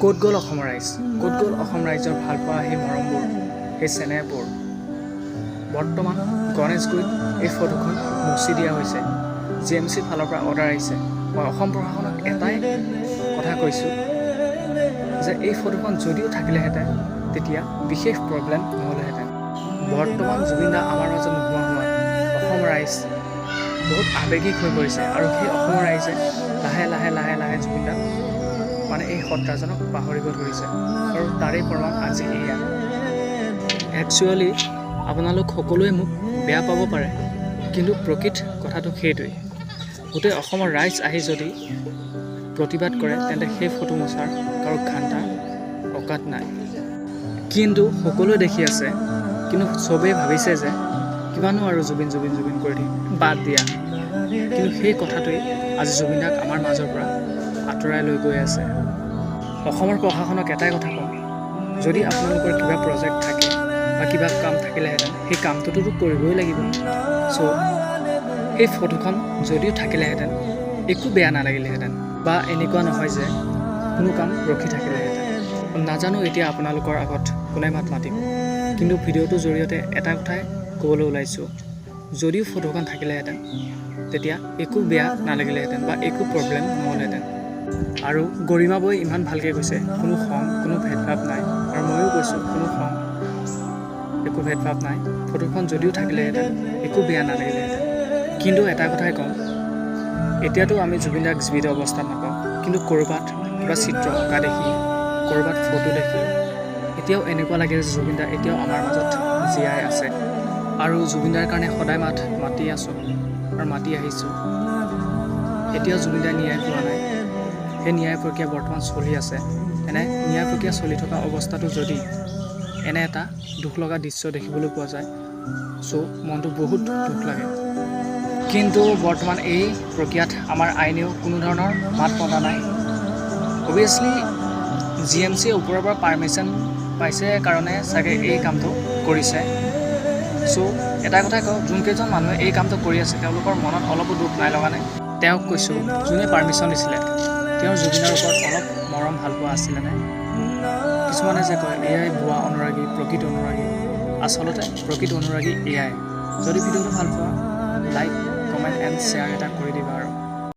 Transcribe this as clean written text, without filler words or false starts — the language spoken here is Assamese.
ক'ত গ'ল অসমৰ ৰাইজ, ক'ত গ'ল অসম ৰাইজৰ ভালপোৱা সেই মৰমবোৰ, সেই চেনেহবোৰ। বৰ্তমান গণেশগুৰিত এই ফটোখন মচি দিয়া হৈছে। GMC ফালৰ পৰা অৰ্ডাৰ আহিছে। মই অসম প্ৰশাসনক এটাই কথা কৈছোঁ যে এই ফটোখন যদিও থাকিলেহেঁতেন তেতিয়া বিশেষ প্ৰব্লেম নহ'লেহেঁতেন। বৰ্তমান জুবিন দা আমাৰ মাজত নোহোৱা হোৱাত অসম ৰাইজ বহুত আৱেগিক হৈ পৰিছে আৰু সেই অসমৰ ৰাইজে লাহে লাহে লাহে লাহে জুবিন দাক মানে এই সত্ৰাজনক পাহৰিব ধৰিছে আৰু তাৰেই প্ৰমাণ আজি এয়া। একচুৱেলি আপোনালোক সকলোৱে মোক বেয়া পাব পাৰে, কিন্তু প্ৰকৃত কথাটো সেইটোৱেই। গোটেই অসমৰ ৰাইজ আহি যদি প্ৰতিবাদ কৰে তেন্তে সেই ফটো মোচাৰ কাৰো ঘাণ্টা অকাত নাই। কিন্তু সকলোৱে দেখি আছে, কিন্তু চবেই ভাবিছে যে কিমানো আৰু জুবিন জুবিন জুবিন কৰি দিম, বাদ দিয়া। কিন্তু সেই কথাটোৱেই আজি জুবিন দাক আমাৰ মাজৰ পৰা আঁতৰাই লৈ গৈ আছে। অসমৰ প্ৰশাসনক এটাই কথা কওঁ, যদি আপোনালোকৰ কিবা প্ৰজেক্ট থাকে বা কিবা কাম থাকিলেহেঁতেন সেই কামটোতো কৰিবই লাগিব। চ' সেই ফটোখন যদিও থাকিলেহেঁতেন একো বেয়া নালাগিলেহেঁতেন বা এনেকুৱা নহয় যে কোনো কাম ৰখি থাকিলেহেঁতেন। নাজানো এতিয়া আপোনালোকৰ আগত কোনে মাত মাতিম, কিন্তু ভিডিঅ'টোৰ জৰিয়তে এটা কথাই ক'বলৈ ওলাইছোঁ, যদিও ফটোখন থাকিলেহেঁতেন তেতিয়া একো বেয়া নালাগিলেহেঁতেন বা একো প্ৰব্লেম নহ'লহেঁতেন। আৰু গৰিমা বৈ ইমান ভালকৈ কৈছে, কোনো খং কোনো ভেদভাৱ নাই। আৰু ময়ো কৈছোঁ কোনো খং একো ভেদভাৱ নাই। ফটোখন যদিও থাকিলেহেঁতেন একো বেয়া নালাগিলেহেঁতেন। কিন্তু এটা কথাই কওঁ, এতিয়াতো আমি জুবিন দাক জীৱিত অৱস্থাত নাপাওঁ, কিন্তু ক'ৰবাত কিবা চিত্ৰ অঁকা দেখি, ক'ৰবাত ফটো দেখি এতিয়াও এনেকুৱা লাগে যে জুবিন দা এতিয়াও আমাৰ মাজত জীয়াই আছে। আৰু জুবিন দাৰ কাৰণে সদায় মাতি আছোঁ আৰু মাতি আহিছোঁ। এতিয়াও জুবিন দাই ন্যায় পোৱা নাই। সেই ন্যায় প্ৰক্ৰিয়া বৰ্তমান চলি আছে। এনে ন্যায় প্ৰক্ৰিয়া চলি থকা অৱস্থাটো যদি এনে এটা দুখ লগা দৃশ্য দেখিবলৈ পোৱা যায়, চ' মনটো বহুত দুখ লাগে। কিন্তু বৰ্তমান এই প্ৰক্ৰিয়াত আমাৰ আইনেও কোনো ধৰণৰ মাত মতা নাই। অভিয়াছলি GMC ওপৰৰ পৰা পাৰ্মিশ্যন পাইছে কাৰণে চাগে এই কামটো কৰিছে। চ' এটা কথাই কওঁ, যোনকেইজন মানুহে এই কামটো কৰি আছে তেওঁলোকৰ মনত অলপো দুখ নাই লগা নাই? তেওঁক কৈছোঁ, যোনে পাৰ্মিশ্যন দিছিলে তেওঁৰ জুবিনৰ ওপৰত অলপ মৰম ভালপোৱা আছিলে নাই? কিছুমানে যে কয় এয়াই ভুৱা অনুৰাগী, প্ৰকৃত অনুৰাগী। আচলতে প্ৰকৃত অনুৰাগী এয়াই। যদি ভিডিঅ'টো ভাল পোৱা লাইক, কমেণ্ট এণ্ড শ্বেয়াৰ এটা কৰি দিবা আৰু।